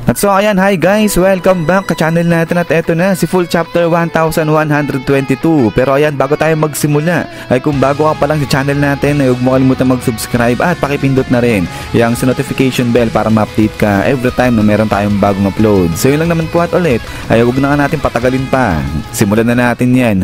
At so ayan, hi guys, welcome back ka channel natin at eto na si full chapter 1122. Pero ayan, bago tayo magsimula ay kung bago ka pa lang sa channel natin ay huwag mo kalimutan mag-subscribe at pakipindot na rin yung sa notification bell para ma-update ka every time na meron tayong bagong upload. So yun lang naman po at ulit ay huwag na nga natin patagalin pa, simulan na natin yan.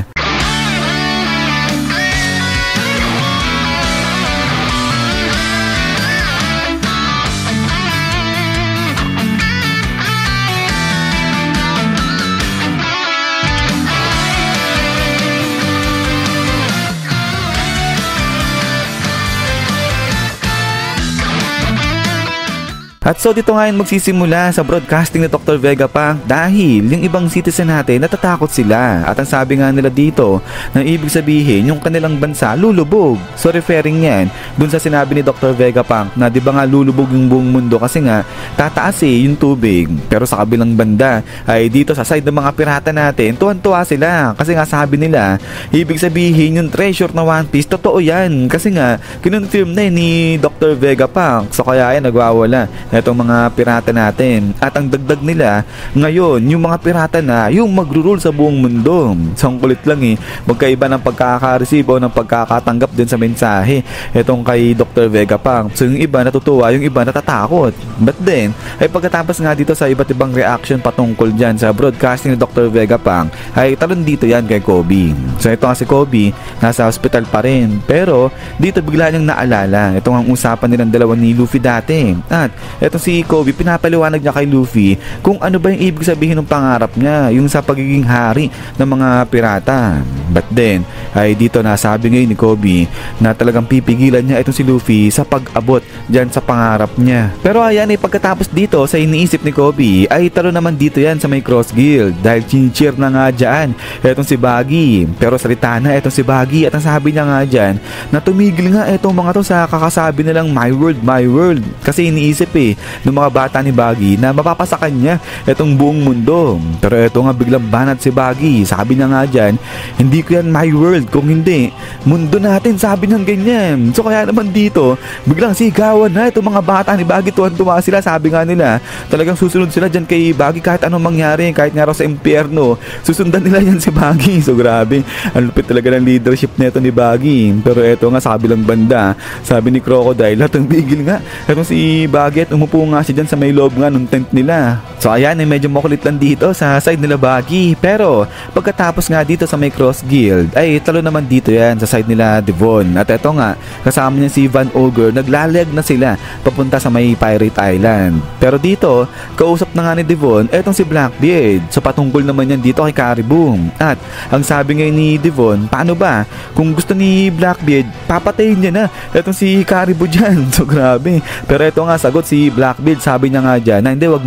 At so dito ngayon magsisimula sa broadcasting ni Dr. Vegapunk dahil yung ibang citizen natin natatakot sila at ang sabi nga nila dito na ibig sabihin yung kanilang bansa lulubog. So referring yan dun sa sinabi ni Dr. Vegapunk na di ba nga lulubog yung buong mundo kasi nga tataas yung tubig. Pero sa kabilang banda ay dito sa side ng mga pirata natin tuwan-tuwa sila kasi nga sabi nila ibig sabihin yung treasure na One Piece totoo yan kasi nga kinonfirm na ni Dr. Vegapunk. So kaya yan nagwawala itong mga pirata natin. At ang dagdag nila, ngayon, yung mga pirata na, yung magro-rule sa buong mundo. So, ang kulit lang magkaiba ng pagkaka-receive o ng pagkakatanggap din sa mensahe. Itong kay Dr. Vegapunk. So, yung iba natutuwa, yung iba natatakot. But then, ay pagkatapos nga dito sa iba't ibang reaction patungkol dyan sa broadcasting ni Dr. Vegapunk, ay talon dito yan kay Kobe. So, ito nga si Kobe, nasa hospital pa rin. Pero, dito bigla niyang naalala. Itong ang usapan nilang dalawa ni Luffy dati. At, eto si Kobe, pinapaliwanag niya kay Luffy kung ano ba yung ibig sabihin ng pangarap niya, yung sa pagiging hari ng mga pirata. But then, ay dito na sabi ngayon ni Kobe na talagang pipigilan niya itong si Luffy sa pag-abot dyan sa pangarap niya. Pero ayan pagkatapos dito sa iniisip ni Kobe, ay talo naman dito yan sa may Cross Guild dahil chin-cheer na nga dyan etong si Buggy. Pero salita na etong si Buggy at ang sabi niya nga dyan na tumigil nga etong mga to sa kakasabi nilang my world. Kasi iniisip ng mga bata ni Buggy na mapapasakan niya itong buong mundo. Pero eto nga biglang banat si Buggy. Sabi niya nga dyan, hindi ko yan my world, kung hindi mundo natin, sabi niyang ganyan. So kaya naman dito biglang sigawan na itong mga bata ni Buggy, tuwan-tuwa sila. Sabi nga nila talagang susunod sila dyan kay Buggy kahit anong mangyari, kahit nga raw sa impyerno susundan nila yan si Buggy. So grabe, ang lupit talaga ng leadership neto ni Buggy. Pero eto nga sa kabilang banda, sabi ni Crocodile hatong bigil nga etong si Buggy at umupo nga siya dyan sa may loob nga nung tent nila. So ayan medyo makulit lang dito sa side nila Buggy. Pero pagkatapos nga dito sa may Cross Guild ay talo naman dito yan sa side nila Devon. At eto nga kasama niya si Van Ogre, naglalag na sila papunta sa may Pirate Island. Pero dito kausap na nga ni Devon etong si Blackbeard. So patungkol naman yan dito kay Caribou. At ang sabi ngayon ni Devon, paano ba kung gusto ni Blackbeard papatayin niya na etong si Caribou dyan. So grabe. Pero eto nga sagot si Blackbeard, sabi niya nga dyan na hindi, wag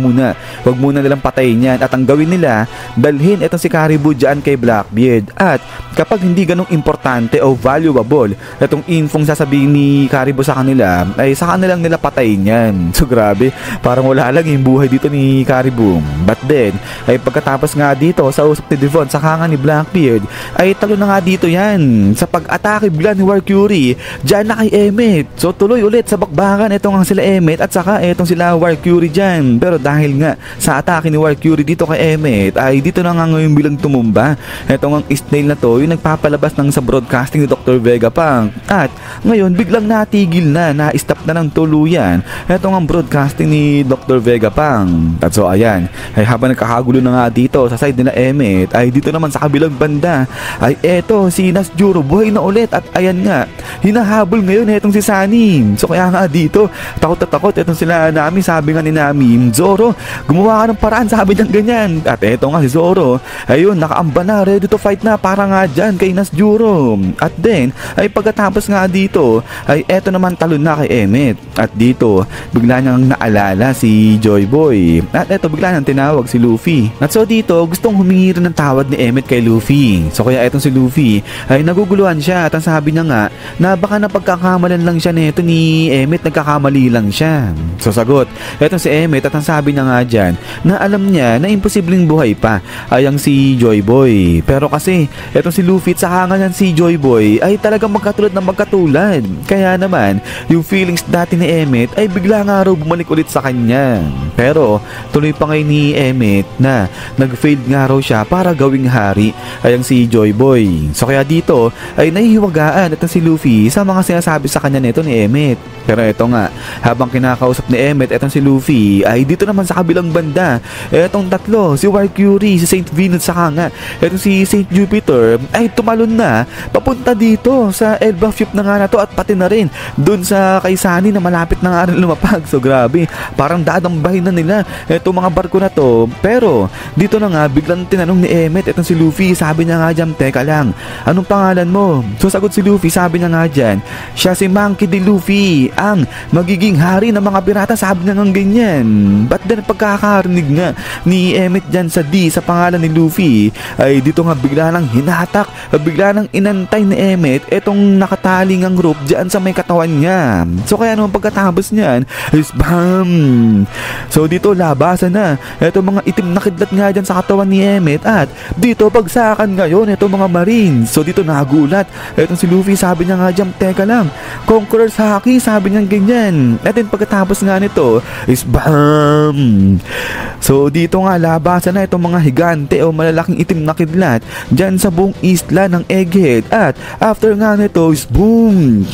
muna nilang patayin yan at ang gawin nila, dalhin itong si Caribou dyan kay Blackbeard at kapag hindi ganong importante o valuable itong infong sasabihin ni Caribou sa kanila ay sa kanilang nila patayin yan. So grabe, parang wala lang yung buhay dito ni Caribou. But then ay pagkatapos nga dito sa usap ni Devon sa kanga ni Blackbeard ay talo na nga dito yan sa pag-atake bigla ni Warcury dyan na kay Emmet. So tuloy ulit sa bakbakan itong ang sila Emmet at saka etong sila Warcury dyan. Pero dahil nga sa atake ni Warcury dito kay Emmet ay dito na nga ngayon bilang tumumba etong ang snail na to yung nagpapalabas ng sa broadcasting ni Dr. Vegapunk. At ngayon biglang natigil na-stop na ng tuluyan etong ang broadcasting ni Dr. Vegapunk. At so ayan ay habang nagkakagulo na nga dito sa side nila Emmet ay dito naman sa kabilang banda ay eto si Nasjuro buhay na ulit at ayan nga hinahabol ngayon etong si Sunny. So kaya nga dito takot na takot etong sila Nami. Sabi nga ni Nami, Zoro gumawa ka ng paraan, sabi niyang ganyan. At eto nga si Zoro ayun nakaamba na, ready to fight na para nga dyan kay Nasjuro. At then ay pagkatapos nga dito ay eto naman talon na kay Emmet. At dito bigla niyang naalala si Joy Boy at eto bigla niyang tinawag si Luffy. At so dito gustong humingi rin ng tawad ni Emmet kay Luffy. So kaya etong si Luffy ay naguguluhan siya at ang sabi niya nga na baka napagkakamalan lang siya neto ni Emmet, nagkakamali lang siya. So sagot etong si Emmet at ang sabi niya nga dyan dyan na alam niya na imposibleng buhay pa ay ang si Joy Boy. Pero kasi etong si Luffy at saka nga si Joy Boy ay talagang magkatulad na magkatulad. Kaya naman yung feelings dati ni Emmet ay bigla nga raw bumalik ulit sa kanya. Pero tuloy pa ngayon ni Emmet na nag-failed nga raw siya para gawing hari ay ang si Joy Boy. So kaya dito ay nahihiwagaan at si Luffy sa mga sinasabi sa kanya nito ni Emmet. Pero ito nga, habang kinakausap ni Emmet etong si Luffy ay dito naman sa kabilang banda, etong tatlo, si Valkyrie, si Saint Venus saka nga etong si Saint Jupiter ay tumalon na papunta dito sa Elbaf na nga na to at pati na rin dun sa kay Sunny na malapit na nga rin lumapag. So grabe, parang dadambahin na nila etong mga barko na to. Pero dito na nga biglang tinanong ni Emmet etong si Luffy, sabi niya nga dyan, teka lang, anong pangalan mo? So sagot si Luffy, sabi niya nga dyan, siya si Monkey D. Luffy, ang magiging hari ng mga pirata, sabi niya nga ganyan. But then pagkakarinig nga ni Emmet dyan sa D sa pangalan ni Luffy ay dito nga bigla nang hinatak, bigla nang inantay ni Emmet etong nakataling ang rope dyan sa may katawan niya. So kaya naman pagkatapos niyan is BAM! So dito labasan na etong mga itim na kidlat nga dyan sa katawan ni Emmet at dito bagsakan ngayon etong mga marines. So dito nagulat etong si Luffy, sabi niya nga dyan, teka lang, Conqueror's Haki, sabi niya ganyan. At then pagkatapos nga nito is BAM! So dito nga labasan na itong mga higante o malalaking itim na kidlat dyan sa buong isla ng Egghead. At after nga nito is boom!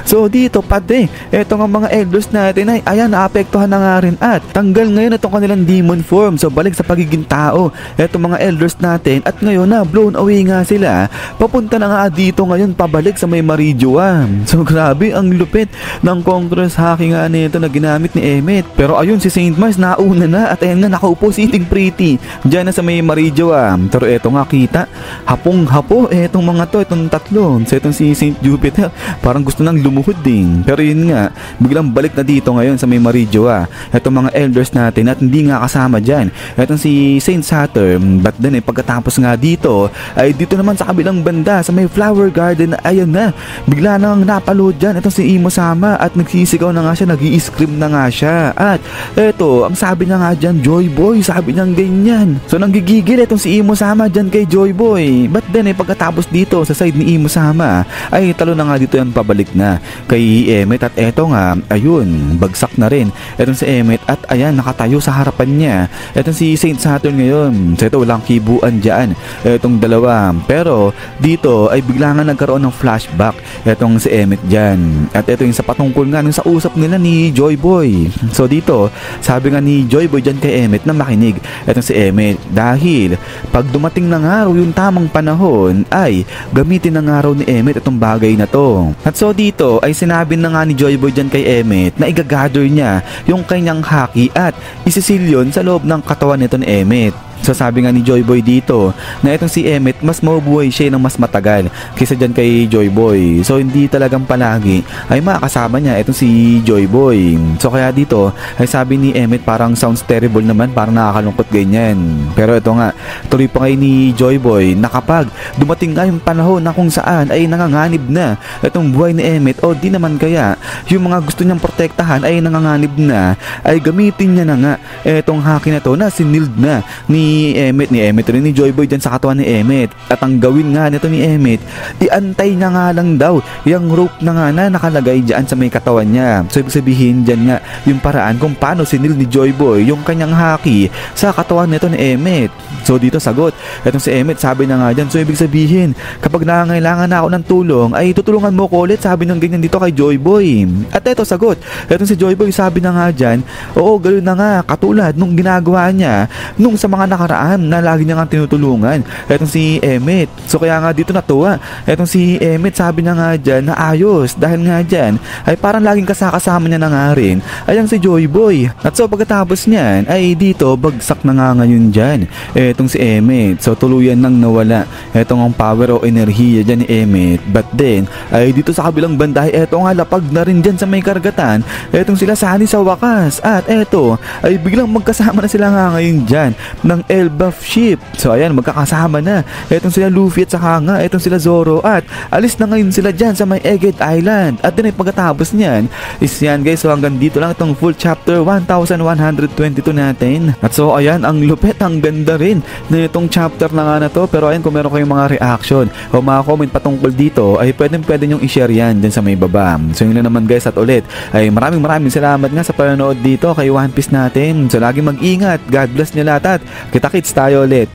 So dito pati etong mga elders natin ay ayan, naapektuhan na nga rin at tanggal ngayon itong kanilang demon form. So balik sa pagiging tao etong mga elders natin at ngayon na blown away nga sila. Papunta na nga dito ngayon pabalik sa may Marijoa. So grabe ang lupit ng Conqueror's Haki nga nito na ginamit ni Emmet. Pero ayun, si Saint Mars nauna na at ayan nga nakaupo si Eating Pretty dyan na sa may Marijoa. Pero eto nga kita, hapong-hapo etong mga to, itong tatlo. So etong si Saint Jupiter parang gusto nang lumuhod din. Pero yun nga, biglang balik na dito ngayon sa may Marijoa etong mga elders natin at hindi nga kasama dyan etong si Saint Saturn. But then pagkatapos nga dito ay dito naman sa kabilang banda sa may Flower Garden, ayun na bigla nang napalood dyan itong si Imo Sama at nagsisigaw na nga siya, nag-i-scream na nga siya. At eto, ang sabi niya nga dyan, Joy Boy, sabi niya ganyan. So nanggigigil itong si Imo Sama dyan kay Joy Boy. But then pagkatapos dito sa side ni Imo Sama ay talo na nga dito yan pabalik na kay Emmet. At eto nga, ayun, bagsak na rin etong si Emmet at ayan, nakatayo sa harapan niya etong si Saint Saturn ngayon. So ito, walang kibuan dyan etong dalawa. Pero dito ay bigla nga nagkaroon ng flashback etong si Emmet dyan. At ito yung sa patungkol nga nung sa usap nila ni Joy Boy. So dito, sabi nga ni Joy Boy dyan kay Emmet na makinig etong si Emmet dahil pag dumating na nga raw yung tamang panahon ay gamitin na nga raw ni Emmet itong bagay na to. At so dito ay sinabi na nga ni Joy Boy dyan kay Emmet na igagather niya yung kanyang haki at isisilyon sa loob ng katawan nito ni Emmet. So sabi nga ni Joy Boy dito na itong si Emmet mas mabubuhay siya ng mas matagal kaysa dyan kay Joy Boy. So hindi talagang palagi ay makakasama niya itong si Joy Boy. So kaya dito ay sabi ni Emmet parang sounds terrible naman, parang nakakalungkot ganyan. Pero ito nga, tuloy pa ngayon ni Joy Boy na kapag dumating nga yung panahon na kung saan ay nanganganib na itong buhay ni Emmet o di naman kaya yung mga gusto niyang protektahan ay nanganganib na, ay gamitin niya na nga itong haki na to na sinild na ni Emmet rin ni Joy Boy dyan sa katawan ni Emmet. At ang gawin nga nito ni Emmet, iantay niya nga lang daw yung rope na nga na nakalagay dyan sa may katawan niya. So ibig sabihin dyan nga yung paraan kung paano sinil ni Joy Boy yung kanyang haki sa katawan nito ni Emmet. So dito sagot etong si Emmet, sabi na nga dyan, so ibig sabihin kapag nangangailangan na ako ng tulong ay tutulungan mo ko ulit, sabi ng ganyan dito kay Joy Boy. At eto sagot etong si Joy Boy, sabi na nga dyan, oo, ganoon na nga katulad nung ginagawa niya nung sa mga nakaraan na lagi niya nga tinutulungan etong si Emmet. So kaya nga dito natuwa etong si Emmet, sabi niya nga dyan na ayos dahil nga dyan ay parang laging kasama niya na nga rin ay ang si Joy Boy. At so pagkatapos niyan ay dito bagsak na nga ngayon dyan etong si Emmett. So tuluyan nang nawala etong ang power o enerhiya dyan ni Emmett. But then ay dito sa kabilang banda ay eto nga lapag na rin dyan sa may karagatan etong sila Sunny sa wakas. At eto ay biglang magkasama na sila nga ngayon dyan ng Elbaf ship. So ayan, magkakasama na etong sila Luffy at saka nga etong sila Zoro. At alis na ngayon sila dyan sa may Egghead Island. At din ay pagkatapos niyan is yan guys. So hanggang dito lang itong full chapter 1122 natin. At so ayan, ang lupet, ang ganda rin na itong chapter na nga na to. Pero ayan, kung meron kayong mga reaction o mga comment patungkol dito ay pwede nyo i-share yan dyan sa may baba. So yun na naman guys, at ulit ay maraming salamat nga sa panonood dito kay One Piece natin. So lagi mag-ingat, God bless nyo lahat at kita-kits tayo ulit.